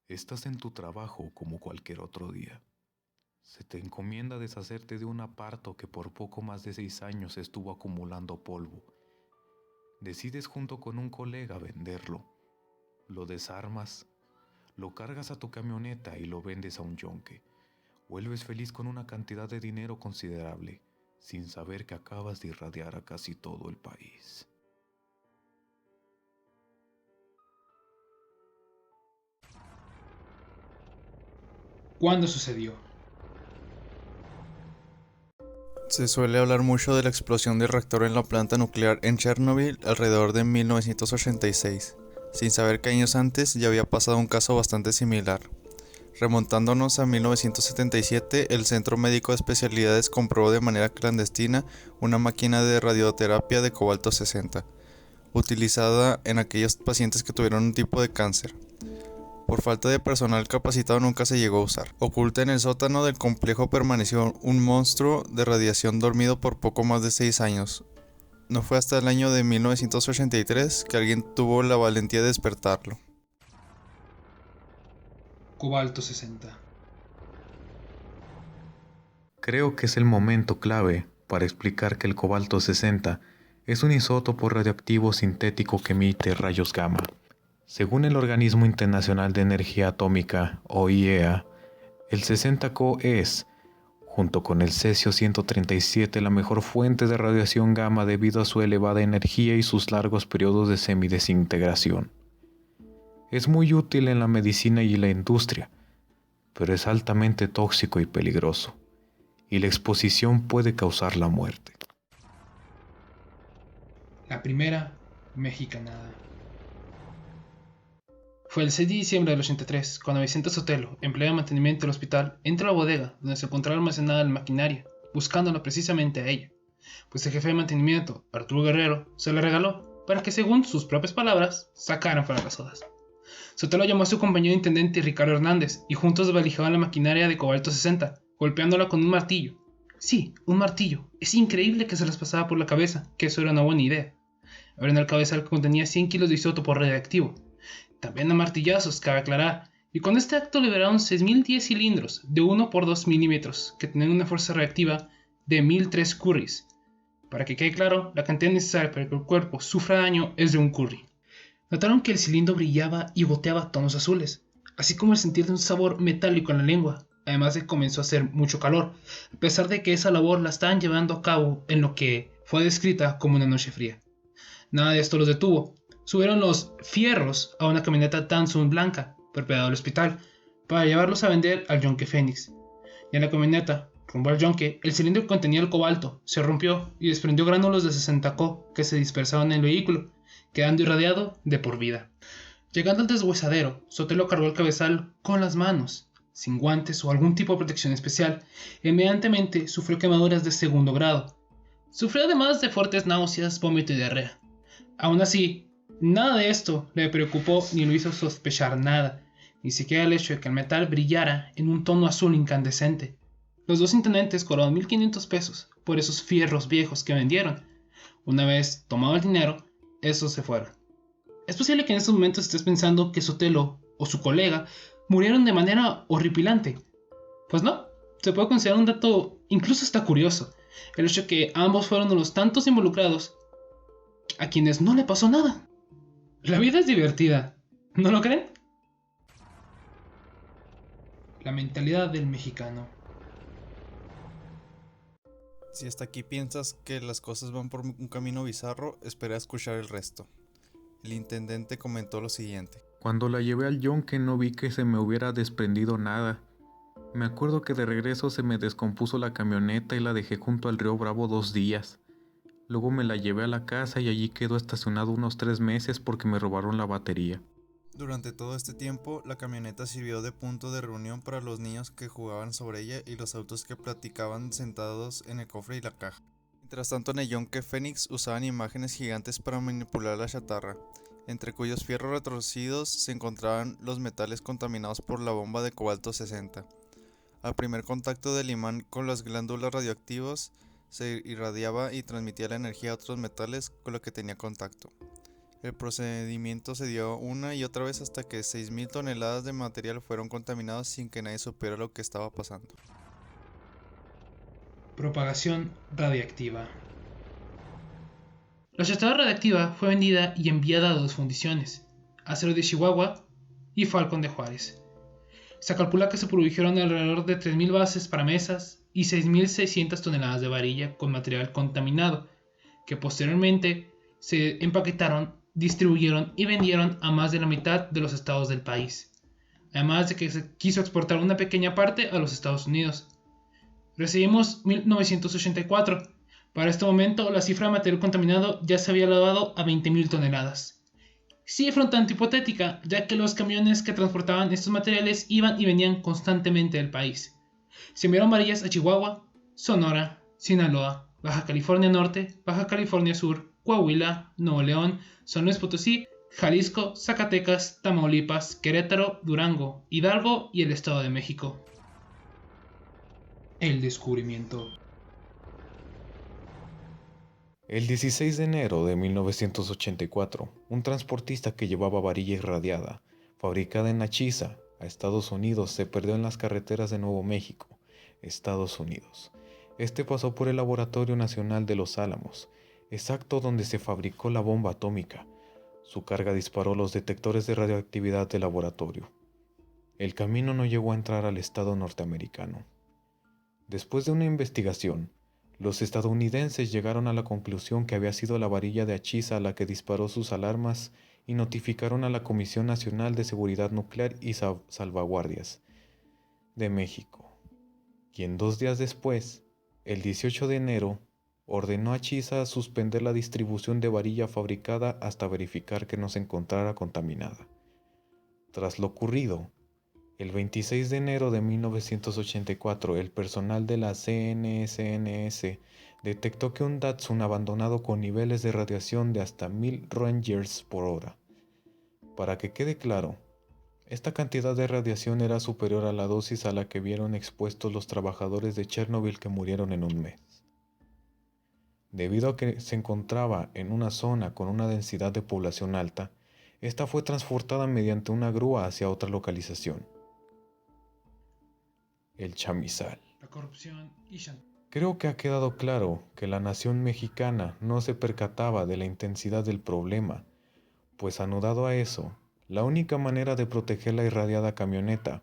Estás en tu trabajo como cualquier otro día. Se te encomienda deshacerte de un aparato que por poco más de 6 años estuvo acumulando polvo. Decides junto con un colega venderlo. Lo desarmas, lo cargas a tu camioneta y lo vendes a un yonque. Vuelves feliz con una cantidad de dinero considerable, sin saber que acabas de irradiar a casi todo el país. ¿Cuándo sucedió? Se suele hablar mucho de la explosión del reactor en la planta nuclear en Chernobyl alrededor de 1986, sin saber que años antes ya había pasado un caso bastante similar. Remontándonos a 1977, el Centro Médico de Especialidades comprobó de manera clandestina una máquina de radioterapia de cobalto 60, utilizada en aquellos pacientes que tuvieron un tipo de cáncer. Por falta de personal capacitado nunca se llegó a usar. Oculta en el sótano del complejo permaneció un monstruo de radiación dormido por poco más de 6 años. No fue hasta el año de 1983 que alguien tuvo la valentía de despertarlo. Cobalto 60. Creo que es el momento clave para explicar que el cobalto 60 es un isótopo radioactivo sintético que emite rayos gamma. Según el Organismo Internacional de Energía Atómica, o IEA, el 60Co es, junto con el cesio 137, la mejor fuente de radiación gamma debido a su elevada energía y sus largos periodos de semidesintegración. Es muy útil en la medicina y la industria, pero es altamente tóxico y peligroso, y la exposición puede causar la muerte. La primera mexicanada. Fue el 6 de diciembre del 83, cuando Vicente Sotelo, empleado de mantenimiento del hospital, entra a la bodega donde se encontraba almacenada la maquinaria, buscándola precisamente a ella, pues el jefe de mantenimiento, Arturo Guerrero, se la regaló para que, según sus propias palabras, sacaran para las sodas. Sotelo llamó a su compañero intendente Ricardo Hernández y juntos desvalijaban la maquinaria de cobalto 60, golpeándola con un martillo. Sí, un martillo. Es increíble que se les pasaba por la cabeza que eso era una buena idea. Abrieron el cabezal que contenía 100 kilos de isótopo radiactivo. También a martillazos, cabe aclarar. Y con este acto liberaron 6.010 cilindros de 1 por 2 milímetros que tenían una fuerza reactiva de 1.003 curries. Para que quede claro, la cantidad necesaria para que el cuerpo sufra daño es de un curry. Notaron que el cilindro brillaba y boteaba tonos azules, así como el sentir de un sabor metálico en la lengua, además de que comenzó a hacer mucho calor, a pesar de que esa labor la estaban llevando a cabo en lo que fue descrita como una noche fría. Nada de esto los detuvo. Subieron los fierros a una camioneta Datsun blanca, propiedad del hospital, para llevarlos a vender al Yonke Phoenix. Y en la camioneta, rumbo al yonke, el cilindro que contenía el cobalto se rompió y desprendió gránulos de 60Co que se dispersaban en el vehículo, quedando irradiado de por vida. Llegando al deshuesadero, Sotelo cargó el cabezal con las manos, sin guantes o algún tipo de protección especial, e inmediatamente sufrió quemaduras de segundo grado. Sufrió además de fuertes náuseas, vómito y diarrea. Aún así, nada de esto le preocupó ni lo hizo sospechar nada, ni siquiera el hecho de que el metal brillara en un tono azul incandescente. Los dos intendentes cobraron 1.500 pesos por esos fierros viejos que vendieron. Una vez tomado el dinero, esos se fueron. Es posible que en estos momentos estés pensando que Sotelo o su colega murieron de manera horripilante. Pues no, se puede considerar un dato incluso hasta curioso, el hecho de que ambos fueron de los tantos involucrados a quienes no le pasó nada. La vida es divertida, ¿no lo creen? La mentalidad del mexicano. Si hasta aquí piensas que las cosas van por un camino bizarro, espera a escuchar el resto. El intendente comentó lo siguiente. Cuando la llevé al yonque no vi que se me hubiera desprendido nada. Me acuerdo que de regreso se me descompuso la camioneta y la dejé junto al río Bravo 2 días. Luego me la llevé a la casa y allí quedó estacionado unos 3 meses porque me robaron la batería. Durante todo este tiempo, la camioneta sirvió de punto de reunión para los niños que jugaban sobre ella y los autos que platicaban sentados en el cofre y la caja. Mientras tanto, en el yonke Phoenix usaban imágenes gigantes para manipular la chatarra, entre cuyos fierros retorcidos se encontraban los metales contaminados por la bomba de cobalto 60. Al primer contacto del imán con las glándulas radioactivas, se irradiaba y transmitía la energía a otros metales con los que tenía contacto. El procedimiento se dio una y otra vez hasta que 6.000 toneladas de material fueron contaminados sin que nadie supiera lo que estaba pasando. Propagación radiactiva. La chatarra radiactiva fue vendida y enviada a dos fundiciones, Acero de Chihuahua y Falcon de Juárez. Se calcula que se produjeron alrededor de 3.000 bases para mesas y 6.600 toneladas de varilla con material contaminado, que posteriormente se empaquetaron, distribuyeron y vendieron a más de la mitad de los estados del país, además de que se quiso exportar una pequeña parte a los Estados Unidos. Recibimos 1984. Para este momento, la cifra de material contaminado ya se había elevado a 20.000 toneladas. Cifra un tanto hipotética, ya que los camiones que transportaban estos materiales iban y venían constantemente del país. Se enviaron varillas a Chihuahua, Sonora, Sinaloa, Baja California Norte, Baja California Sur, Coahuila, Nuevo León, San Luis Potosí, Jalisco, Zacatecas, Tamaulipas, Querétaro, Durango, Hidalgo y el Estado de México. El descubrimiento. El 16 de enero de 1984, un transportista que llevaba varilla irradiada, fabricada en Achisa, a Estados Unidos, se perdió en las carreteras de Nuevo México, Estados Unidos. Este pasó por el Laboratorio Nacional de Los Álamos, exacto donde se fabricó la bomba atómica. Su carga disparó los detectores de radioactividad del laboratorio. El camino no llegó a entrar al estado norteamericano. Después de una investigación, los estadounidenses llegaron a la conclusión que había sido la varilla de Achisa la que disparó sus alarmas y notificaron a la Comisión Nacional de Seguridad Nuclear y Salvaguardias de México, quien 2 días después, el 18 de enero, ordenó a Achisa suspender la distribución de varilla fabricada hasta verificar que no se encontrara contaminada. Tras lo ocurrido, el 26 de enero de 1984, el personal de la CNSNS detectó que un Datsun abandonado con niveles de radiación de hasta 1000 Rangers por hora. Para que quede claro, esta cantidad de radiación era superior a la dosis a la que vieron expuestos los trabajadores de Chernobyl que murieron en un mes. Debido a que se encontraba en una zona con una densidad de población alta, esta fue transportada mediante una grúa hacia otra localización. El chamizal. La corrupción y chantaje. Creo que ha quedado claro que la nación mexicana no se percataba de la intensidad del problema, pues anudado a eso, la única manera de proteger la irradiada camioneta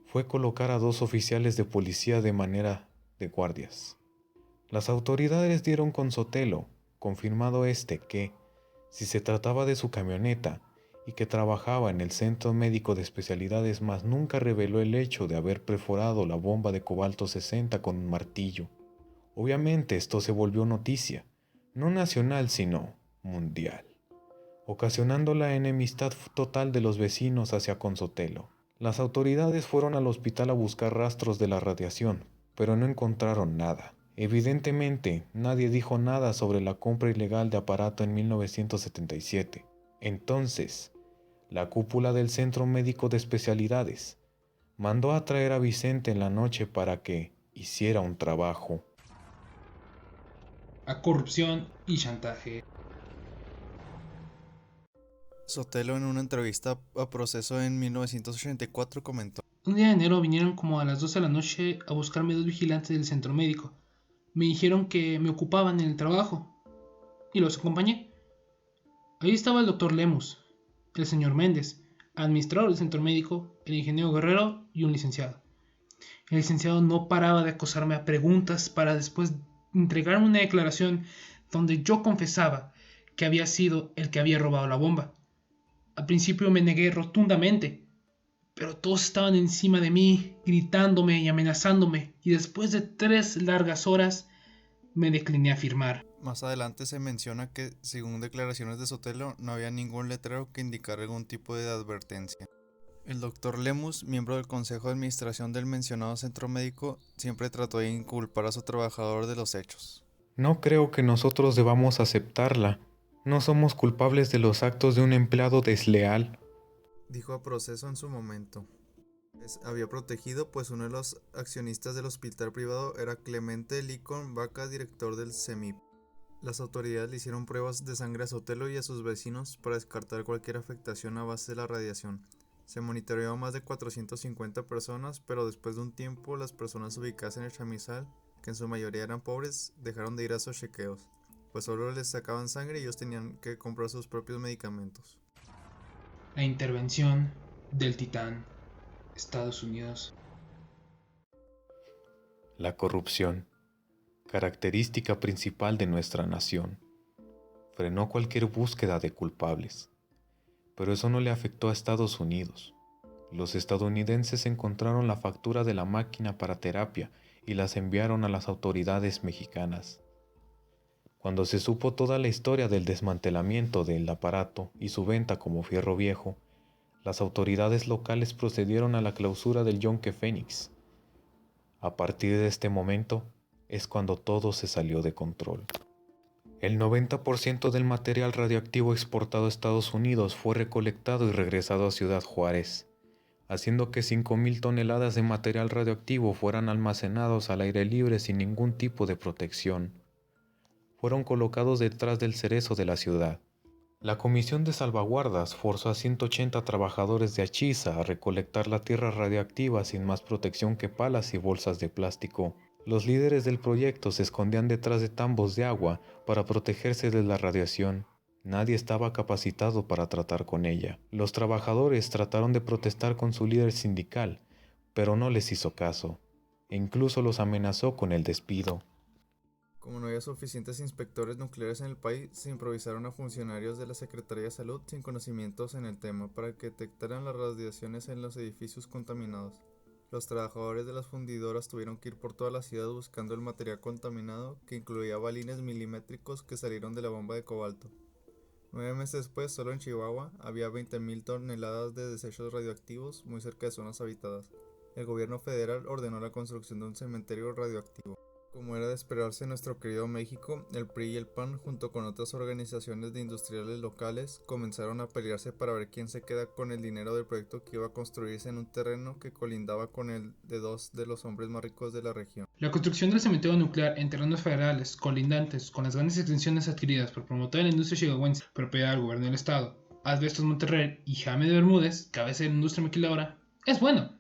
fue colocar a 2 oficiales de policía de manera de guardias. Las autoridades dieron con Sotelo, confirmado que, si se trataba de su camioneta, y que trabajaba en el Centro Médico de Especialidades, mas nunca reveló el hecho de haber perforado la bomba de cobalto 60 con un martillo. Obviamente esto se volvió noticia, no nacional sino mundial, ocasionando la enemistad total de los vecinos hacia Consotelo. Las autoridades fueron al hospital a buscar rastros de la radiación, pero no encontraron nada. Evidentemente, nadie dijo nada sobre la compra ilegal de aparato en 1977. Entonces, la cúpula del Centro Médico de Especialidades mandó a traer a Vicente en la noche para que hiciera un trabajo. A corrupción y chantaje. Sotelo, en una entrevista a Proceso en 1984, comentó: Un día de enero vinieron como a las 12 de la noche a buscarme 2 vigilantes del centro médico. Me dijeron que me ocupaban en el trabajo y los acompañé. Ahí estaba el doctor Lemus, el señor Méndez, administrador del centro médico, el ingeniero Guerrero y un licenciado. El licenciado no paraba de acosarme a preguntas para después entregarme una declaración donde yo confesaba que había sido el que había robado la bomba. Al principio me negué rotundamente, pero todos estaban encima de mí, gritándome y amenazándome, y después de 3 largas horas me decliné a firmar. Más adelante se menciona que, según declaraciones de Sotelo, no había ningún letrero que indicara algún tipo de advertencia. El doctor Lemus, miembro del Consejo de Administración del mencionado centro médico, siempre trató de inculpar a su trabajador de los hechos. No creo que nosotros debamos aceptarla. No somos culpables de los actos de un empleado desleal, Dijo a Proceso en su momento. Había protegido, pues uno de los accionistas del hospital privado era Clemente Licón Vaca, director del CEMIP. Las autoridades le hicieron pruebas de sangre a Sotelo y a sus vecinos para descartar cualquier afectación a base de la radiación. Se monitoreó a más de 450 personas, pero después de un tiempo las personas ubicadas en el chamizal, que en su mayoría eran pobres, dejaron de ir a esos chequeos, pues solo les sacaban sangre y ellos tenían que comprar sus propios medicamentos. La intervención del Titán, Estados Unidos. La corrupción, característica principal de nuestra nación, frenó cualquier búsqueda de culpables. Pero eso no le afectó a Estados Unidos. Los estadounidenses encontraron la factura de la máquina para terapia y las enviaron a las autoridades mexicanas. Cuando se supo toda la historia del desmantelamiento del aparato y su venta como fierro viejo, las autoridades locales procedieron a la clausura del Yonke Fénix. A partir de este momento es cuando todo se salió de control. El 90% del material radioactivo exportado a Estados Unidos fue recolectado y regresado a Ciudad Juárez, haciendo que 5,000 toneladas de material radioactivo fueran almacenados al aire libre sin ningún tipo de protección. Fueron colocados detrás del cerezo de la ciudad. La Comisión de Salvaguardas forzó a 180 trabajadores de Achiza a recolectar la tierra radioactiva sin más protección que palas y bolsas de plástico. Los líderes del proyecto se escondían detrás de tambos de agua para protegerse de la radiación. Nadie estaba capacitado para tratar con ella. Los trabajadores trataron de protestar con su líder sindical, pero no les hizo caso, e incluso los amenazó con el despido. Como no había suficientes inspectores nucleares en el país, se improvisaron a funcionarios de la Secretaría de Salud sin conocimientos en el tema para que detectaran las radiaciones en los edificios contaminados. Los trabajadores de las fundidoras tuvieron que ir por toda la ciudad buscando el material contaminado, que incluía balines milimétricos que salieron de la bomba de cobalto. 9 meses después, solo en Chihuahua, había 20,000 toneladas de desechos radioactivos muy cerca de zonas habitadas. El gobierno federal ordenó la construcción de un cementerio radioactivo. Como era de esperarse en nuestro querido México, el PRI y el PAN, junto con otras organizaciones de industriales locales, comenzaron a pelearse para ver quién se queda con el dinero del proyecto que iba a construirse en un terreno que colindaba con el de dos de los hombres más ricos de la región. La construcción del cementerio nuclear en terrenos federales colindantes con las grandes extensiones adquiridas por promotores de la industria chihuahuense, propiedad del gobierno del estado, Asbestos Monterrey y Jaime de Bermúdez, cabeza de la industria maquiladora, es bueno,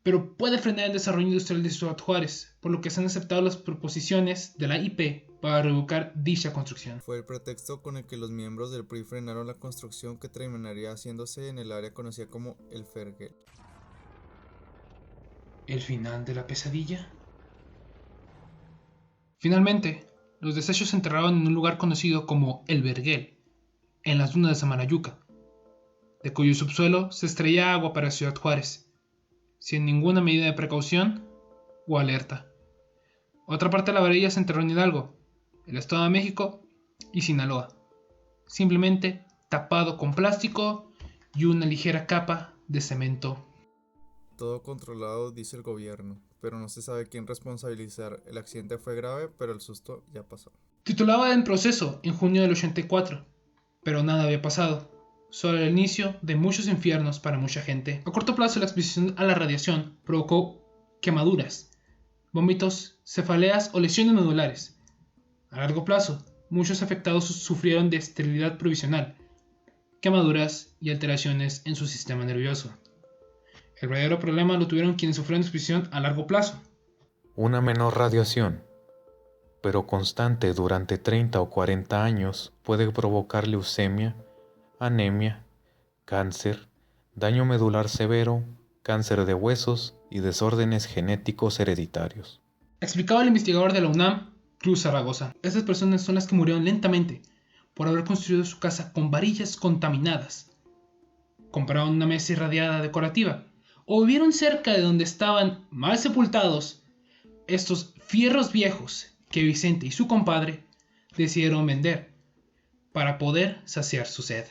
pero puede frenar el desarrollo industrial de Ciudad Juárez, por lo que se han aceptado las proposiciones de la IP para revocar dicha construcción. Fue el pretexto con el que los miembros del PRI frenaron la construcción que terminaría haciéndose en el área conocida como el Ferguel. ¿El final de la pesadilla? Finalmente, los desechos se enterraron en un lugar conocido como El Verguel, en las dunas de Samalayuca, de cuyo subsuelo se extraía agua para Ciudad Juárez, sin ninguna medida de precaución o alerta. Otra parte de la varilla se enterró en Hidalgo, el Estado de México y Sinaloa, simplemente tapado con plástico y una ligera capa de cemento. Todo controlado, dice el gobierno, pero no se sabe quién responsabilizar. El accidente fue grave, pero el susto ya pasó. Titulaba En Proceso en junio del 84, pero nada había pasado. Solo el inicio de muchos infiernos para mucha gente. A corto plazo, la exposición a la radiación provocó quemaduras, vómitos, cefaleas o lesiones medulares. A largo plazo, muchos afectados sufrieron de esterilidad provisional, quemaduras y alteraciones en su sistema nervioso. El verdadero problema lo tuvieron quienes sufrieron exposición a largo plazo. Una menor radiación, pero constante durante 30 o 40 años, puede provocar leucemia, anemia, cáncer, daño medular severo, cáncer de huesos y desórdenes genéticos hereditarios. Explicaba el investigador de la UNAM, Cruz Zaragoza. Estas personas son las que murieron lentamente por haber construido su casa con varillas contaminadas. Compraron una mesa irradiada decorativa o vivieron cerca de donde estaban mal sepultados estos fierros viejos que Vicente y su compadre decidieron vender para poder saciar su sed.